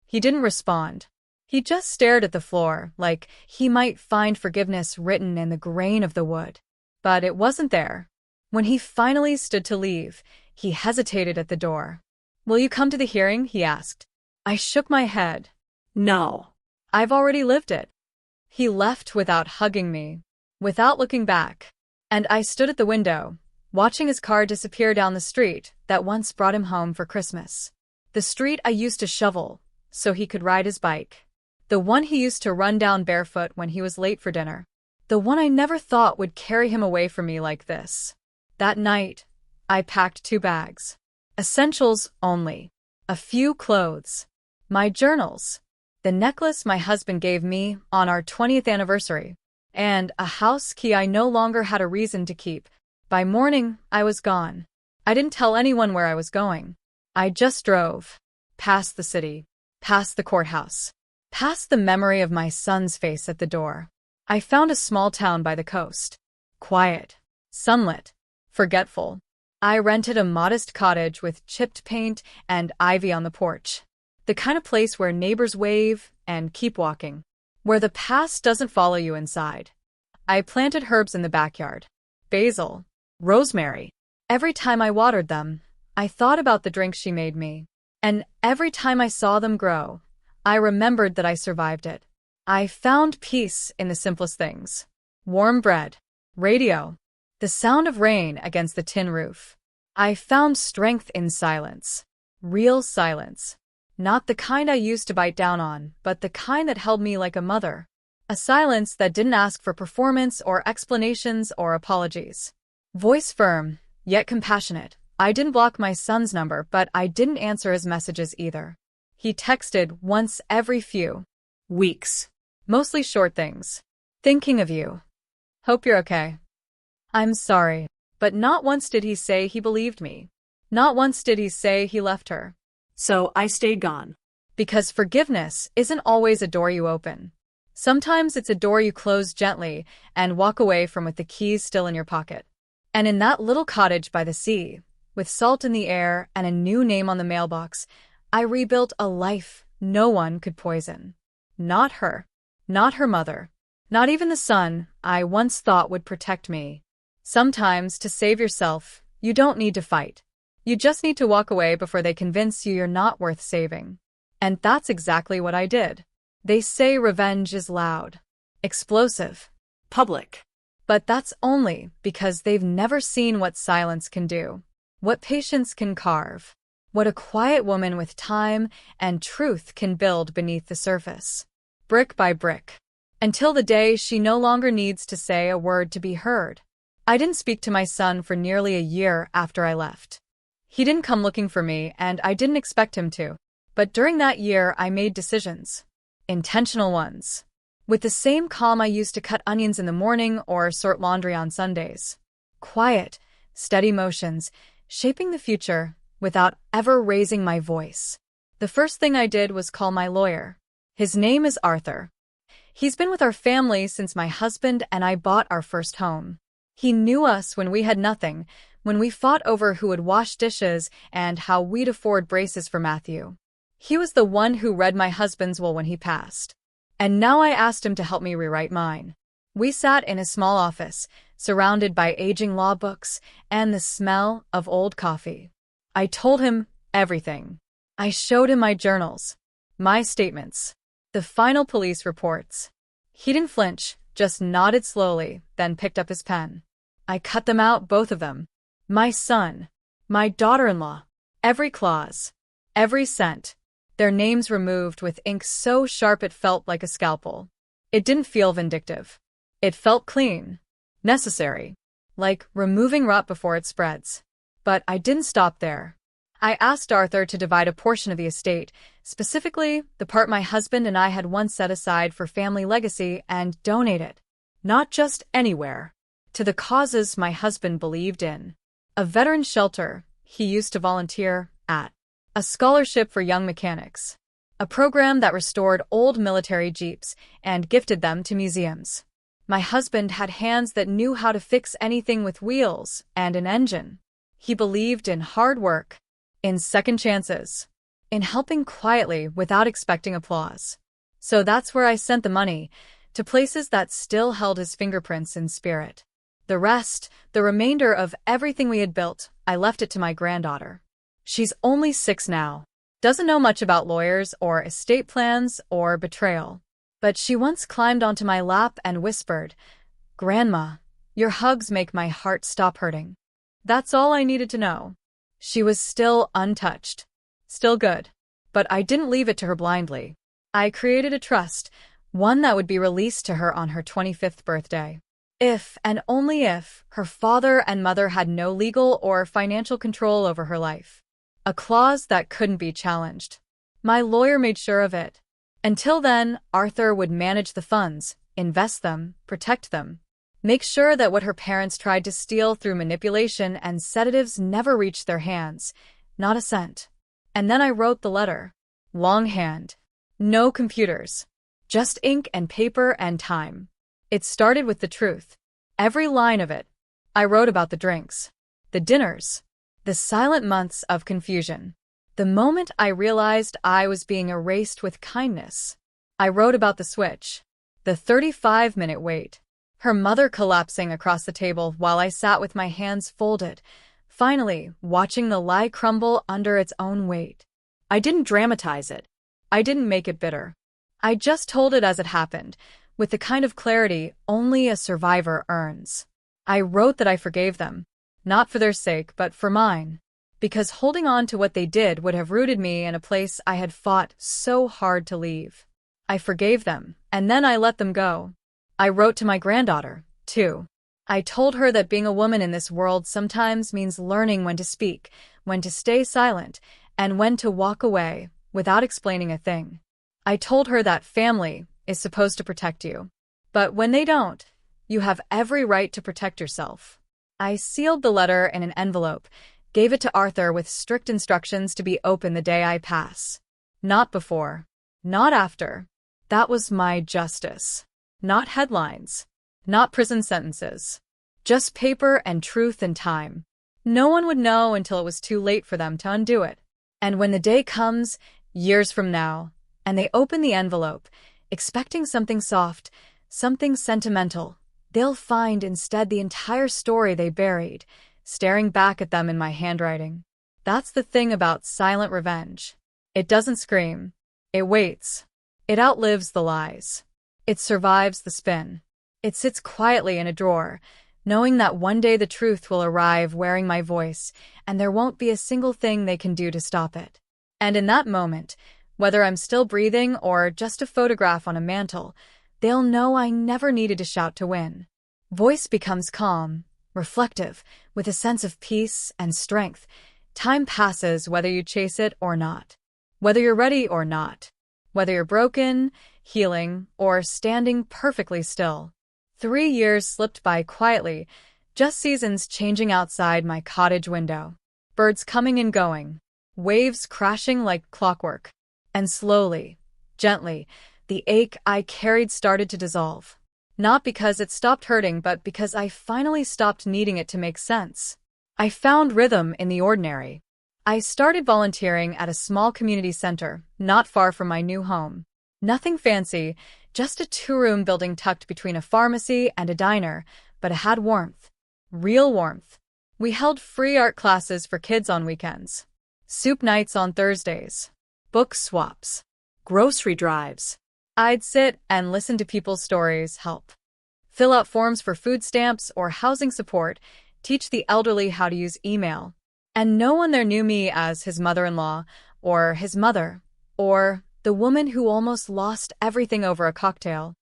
He didn't respond. He just stared at the floor, like he might find forgiveness written in the grain of the wood. But it wasn't there. When he finally stood to leave, he hesitated at the door. "Will you come to the hearing?" he asked. I shook my head. No. "I've already lived it." He left without hugging me, without looking back. And I stood at the window, watching his car disappear down the street that once brought him home for Christmas. The street I used to shovel so he could ride his bike. The one he used to run down barefoot when he was late for dinner. The one I never thought would carry him away from me like this. That night, I packed 2 bags. Essentials only. A few clothes. My journals. The necklace my husband gave me on our 20th anniversary. And a house key I no longer had a reason to keep. By morning, I was gone. I didn't tell anyone where I was going. I just drove. Past the city. Past the courthouse. Past the memory of my son's face at the door. I found a small town by the coast. Quiet. Sunlit. Forgetful. I rented a modest cottage with chipped paint and ivy on the porch. The kind of place where neighbors wave and keep walking. Where the past doesn't follow you inside. I planted herbs in the backyard. Basil. Rosemary. Every time I watered them, I thought about the drink she made me. And every time I saw them grow, I remembered that I survived it. I found peace in the simplest things. Warm bread. Radio. The sound of rain against the tin roof. I found strength in silence. Real silence. Not the kind I used to bite down on, but the kind that held me like a mother. A silence that didn't ask for performance or explanations or apologies. Voice firm, yet compassionate. I didn't block my son's number, but I didn't answer his messages either. He texted once every few Weeks. Mostly short things. "Thinking of you. Hope you're okay. I'm sorry." But not once did he say he believed me. Not once did he say he left her. So I stayed gone. Because forgiveness isn't always a door you open. Sometimes it's a door you close gently and walk away from with the keys still in your pocket. And in that little cottage by the sea, with salt in the air and a new name on the mailbox, I rebuilt a life no one could poison. Not her. Not her mother. Not even the son I once thought would protect me. Sometimes, to save yourself, you don't need to fight. You just need to walk away before they convince you you're not worth saving. And that's exactly what I did. They say revenge is loud, explosive, Public. but that's only because they've never seen what silence can do, what patience can carve, what a quiet woman with time and truth can build beneath the surface, brick by brick, until the day she no longer needs to say a word to be heard. I didn't speak to my son for nearly a year after I left. He didn't come looking for me, and I didn't expect him to. But during that year, I made decisions. Intentional ones. With the same calm I used to cut onions in the morning or sort laundry on Sundays. Quiet, steady motions, shaping the future without ever raising my voice. The first thing I did was call my lawyer. His name is Arthur. He's been with our family since my husband and I bought our first home. He knew us when we had nothing, when we fought over who would wash dishes and how we'd afford braces for Matthew. He was the one who read my husband's will when he passed. And now I asked him to help me rewrite mine. We sat in a small office, surrounded by aging law books and the smell of old coffee. I told him everything. I showed him my journals, my statements, the final police reports. He didn't flinch, just nodded slowly, then picked up his pen. I cut them out, both of them. My son, my daughter-in-law, every clause, every cent. Their names removed with ink so sharp it felt like a scalpel. It didn't feel vindictive. It felt clean, necessary, like removing rot before it spreads. But I didn't stop there. I asked Arthur to divide a portion of the estate, specifically the part my husband and I had once set aside for family legacy, and donate it. Not just anywhere. To the causes my husband believed in. A veteran shelter he used to volunteer at. A scholarship for young mechanics. A program that restored old military jeeps and gifted them to museums. My husband had hands that knew how to fix anything with wheels and an engine. He believed in hard work, in second chances, in helping quietly without expecting applause. So that's where I sent the money, to places that still held his fingerprints in spirit. The rest, the remainder of everything we had built, I left it to my granddaughter. She's only 6 now, doesn't know much about lawyers or estate plans or betrayal. But she once climbed onto my lap and whispered, "Grandma, your hugs make my heart stop hurting." That's all I needed to know. She was still untouched, still good. But I didn't leave it to her blindly. I created a trust, one that would be released to her on her 25th birthday. If, and only if, her father and mother had no legal or financial control over her life. A clause that couldn't be challenged. My lawyer made sure of it. Until then, Arthur would manage the funds, invest them, protect them. Make sure that what her parents tried to steal through manipulation and sedatives never reached their hands. Not a cent. And then I wrote the letter. Longhand. No computers. Just ink and paper and time. It started with the truth. Every line of it. I wrote about the drinks. The dinners. The silent months of confusion. The moment I realized I was being erased with kindness. I wrote about the switch. The 35-minute wait. Her mother collapsing across the table while I sat with my hands folded, finally watching the lie crumble under its own weight. I didn't dramatize it. I didn't make it bitter. I just told it as it happened, with the kind of clarity only a survivor earns. I wrote that I forgave them, not for their sake but for mine, because holding on to what they did would have rooted me in a place I had fought so hard to leave. I forgave them, and then I let them go. I wrote to my granddaughter, too. I told her that being a woman in this world sometimes means learning when to speak, when to stay silent, and when to walk away, without explaining a thing. I told her that family is supposed to protect you. But when they don't, you have every right to protect yourself. I sealed the letter in an envelope, gave it to Arthur with strict instructions to be open the day I pass. Not before. Not after. That was my justice. Not headlines. Not prison sentences. Just paper and truth and time. No one would know until it was too late for them to undo it. And when the day comes, years from now, and they open the envelope, expecting something soft, something sentimental, they'll find instead the entire story they buried, staring back at them in my handwriting. That's the thing about silent revenge. It doesn't scream. It waits. It outlives the lies. It survives the spin. It sits quietly in a drawer, knowing that one day the truth will arrive wearing my voice, and there won't be a single thing they can do to stop it. And in that moment, whether I'm still breathing or just a photograph on a mantle, they'll know I never needed to shout to win. Voice becomes calm, reflective, with a sense of peace and strength. Time passes whether you chase it or not. Whether you're ready or not. Whether you're broken, healing, or standing perfectly still. 3 years slipped by quietly, just seasons changing outside my cottage window. Birds coming and going, waves crashing like clockwork. And slowly, gently, the ache I carried started to dissolve. Not because it stopped hurting, but because I finally stopped needing it to make sense. I found rhythm in the ordinary. I started volunteering at a small community center, not far from my new home. Nothing fancy, just a two-room building tucked between a pharmacy and a diner, but it had warmth. Real warmth. We held free art classes for kids on weekends. Soup nights on Thursdays. Book swaps. Grocery drives. I'd sit and listen to people's stories, help fill out forms for food stamps or housing support, teach the elderly how to use email. And no one there knew me as his mother-in-law, or his mother, or the woman who almost lost everything over a cocktail.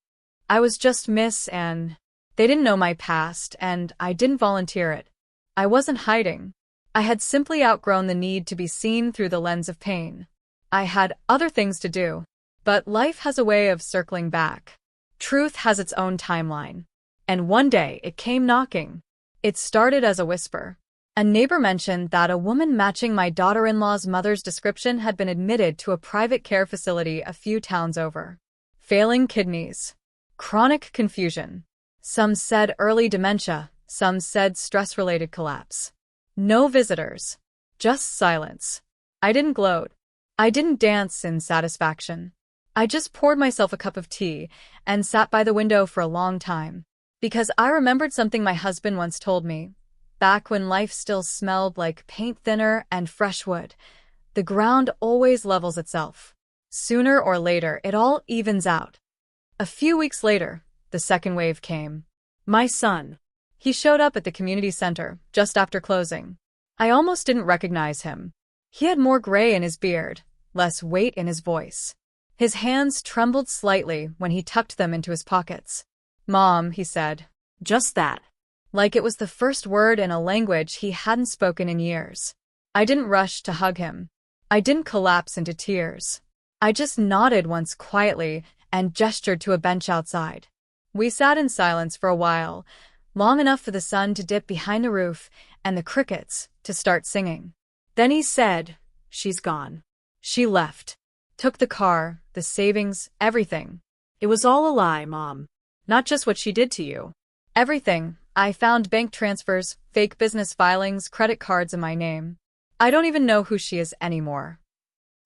I was just Miss, and they didn't know my past, and I didn't volunteer it. I wasn't hiding. I had simply outgrown the need to be seen through the lens of pain. I had other things to do. But life has a way of circling back. Truth has its own timeline. And one day it came knocking. It started as a whisper. A neighbor mentioned that a woman matching my daughter-in-law's mother's description had been admitted to a private care facility a few towns over. Failing kidneys. Chronic confusion. Some said early dementia, some said stress-related collapse. No visitors. Just silence. I didn't gloat. I didn't dance in satisfaction. I just poured myself a cup of tea and sat by the window for a long time. Because I remembered something my husband once told me. Back when life still smelled like paint thinner and fresh wood, the ground always levels itself. Sooner or later, it all evens out. A few weeks later, the second wave came. My son. He showed up at the community center just after closing. I almost didn't recognize him. He had more gray in his beard, less weight in his voice. His hands trembled slightly when he tucked them into his pockets. "Mom," he said. Just that. Like it was the first word in a language he hadn't spoken in years. I didn't rush to hug him. I didn't collapse into tears. I just nodded once quietly and gestured to a bench outside. We sat in silence for a while, long enough for the sun to dip behind the roof and the crickets to start singing. Then he said, "She's gone. She left. Took the car, the savings, everything." It was all a lie, Mom. Not just what she did to you. Everything. I found bank transfers, fake business filings, credit cards in my name. I don't even know who she is anymore.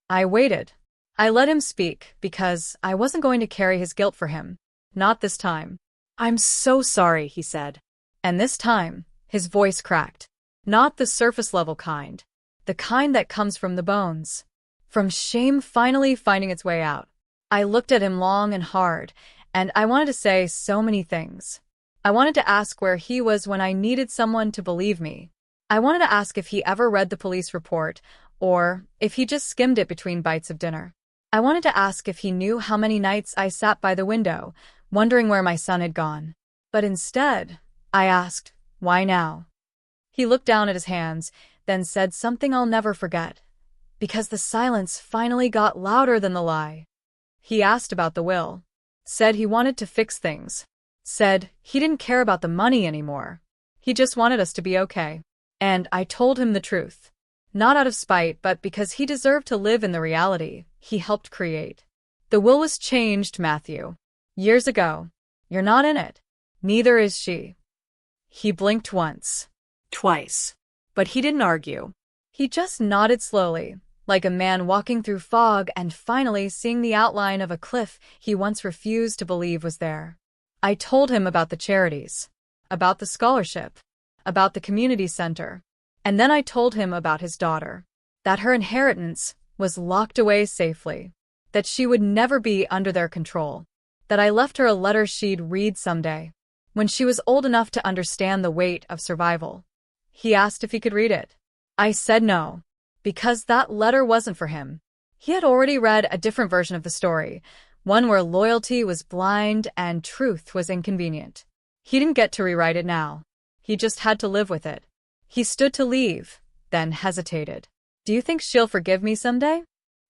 I waited. I let him speak because I wasn't going to carry his guilt for him. Not this time. "I'm so sorry," he said. And this time, his voice cracked. Not the surface-level kind. The kind that comes from the bones. From shame finally finding its way out. I looked at him long and hard, and I wanted to say so many things. I wanted to ask where he was when I needed someone to believe me. I wanted to ask if he ever read the police report, or if he just skimmed it between bites of dinner. I wanted to ask if he knew how many nights I sat by the window, wondering where my son had gone. But instead, I asked, "Why now?" He looked down at his hands, then said something I'll never forget. Because the silence finally got louder than the lie. He asked about the will. Said he wanted to fix things. Said he didn't care about the money anymore. He just wanted us to be okay. And I told him the truth. Not out of spite, but because he deserved to live in the reality he helped create. The will was changed, Matthew. Years ago. You're not in it. Neither is she. He blinked once. Twice. But he didn't argue. He just nodded slowly, like a man walking through fog and finally seeing the outline of a cliff he once refused to believe was there. I told him about the charities, about the scholarship, about the community center, and then I told him about his daughter, that her inheritance was locked away safely, that she would never be under their control, that I left her a letter she'd read someday, when she was old enough to understand the weight of survival. He asked if he could read it. I said no, because that letter wasn't for him. He had already read a different version of the story, one where loyalty was blind and truth was inconvenient. He didn't get to rewrite it now. He just had to live with it. He stood to leave, then hesitated. "Do you think she'll forgive me someday?"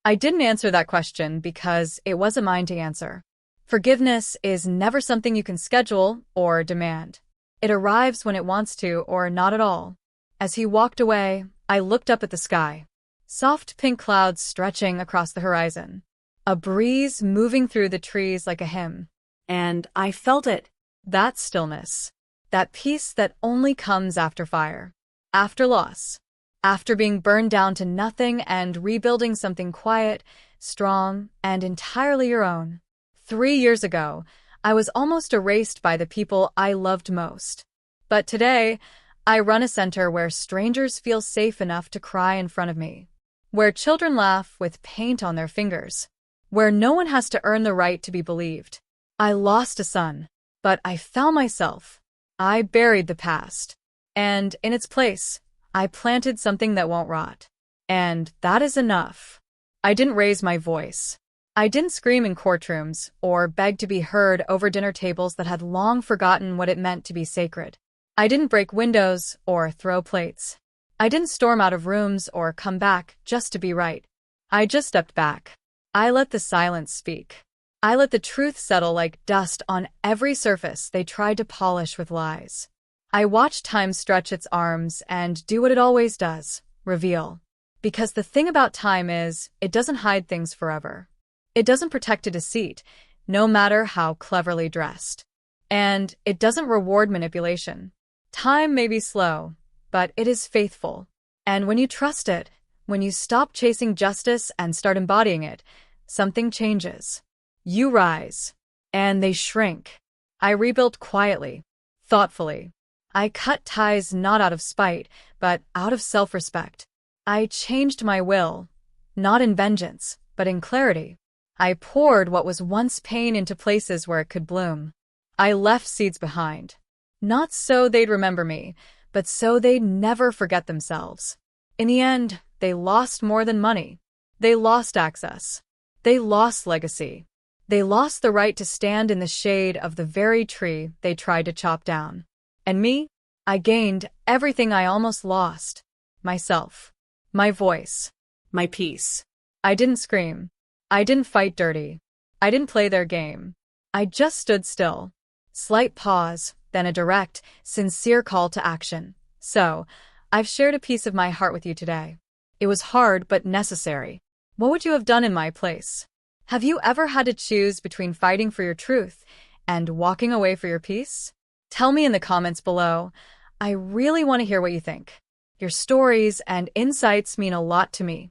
I didn't answer that question because it wasn't mine to answer. Forgiveness is never something you can schedule or demand. It arrives when it wants to or not at all. As he walked away, I looked up at the sky. Soft pink clouds stretching across the horizon. A breeze moving through the trees like a hymn. And I felt it. That stillness. That peace that only comes after fire. After loss. After being burned down to nothing and rebuilding something quiet, strong, and entirely your own. 3 years ago, I was almost erased by the people I loved most. But today, I run a center where strangers feel safe enough to cry in front of me, where children laugh with paint on their fingers, where no one has to earn the right to be believed. I lost a son, but I found myself. I buried the past. And in its place, I planted something that won't rot. And that is enough. I didn't raise my voice. I didn't scream in courtrooms or beg to be heard over dinner tables that had long forgotten what it meant to be sacred. I didn't break windows or throw plates. I didn't storm out of rooms or come back just to be right. I just stepped back. I let the silence speak. I let the truth settle like dust on every surface they tried to polish with lies. I watched time stretch its arms and do what it always does, reveal. Because the thing about time is, it doesn't hide things forever. It doesn't protect a deceit, no matter how cleverly dressed. And it doesn't reward manipulation. Time may be slow, but it is faithful. And when you trust it, when you stop chasing justice and start embodying it, something changes. You rise, and they shrink. I rebuilt quietly, thoughtfully. I cut ties not out of spite, but out of self-respect. I changed my will, not in vengeance, but in clarity. I poured what was once pain into places where it could bloom. I left seeds behind. Not so they'd remember me, but so they'd never forget themselves. In the end, they lost more than money. They lost access. They lost legacy. They lost the right to stand in the shade of the very tree they tried to chop down. And me? I gained everything I almost lost. Myself. My voice. My peace. I didn't scream. I didn't fight dirty. I didn't play their game. I just stood still. Slight pause, then a direct, sincere call to action. So, I've shared a piece of my heart with you today. It was hard but necessary. What would you have done in my place? Have you ever had to choose between fighting for your truth and walking away for your peace? Tell me in the comments below. I really want to hear what you think. Your stories and insights mean a lot to me.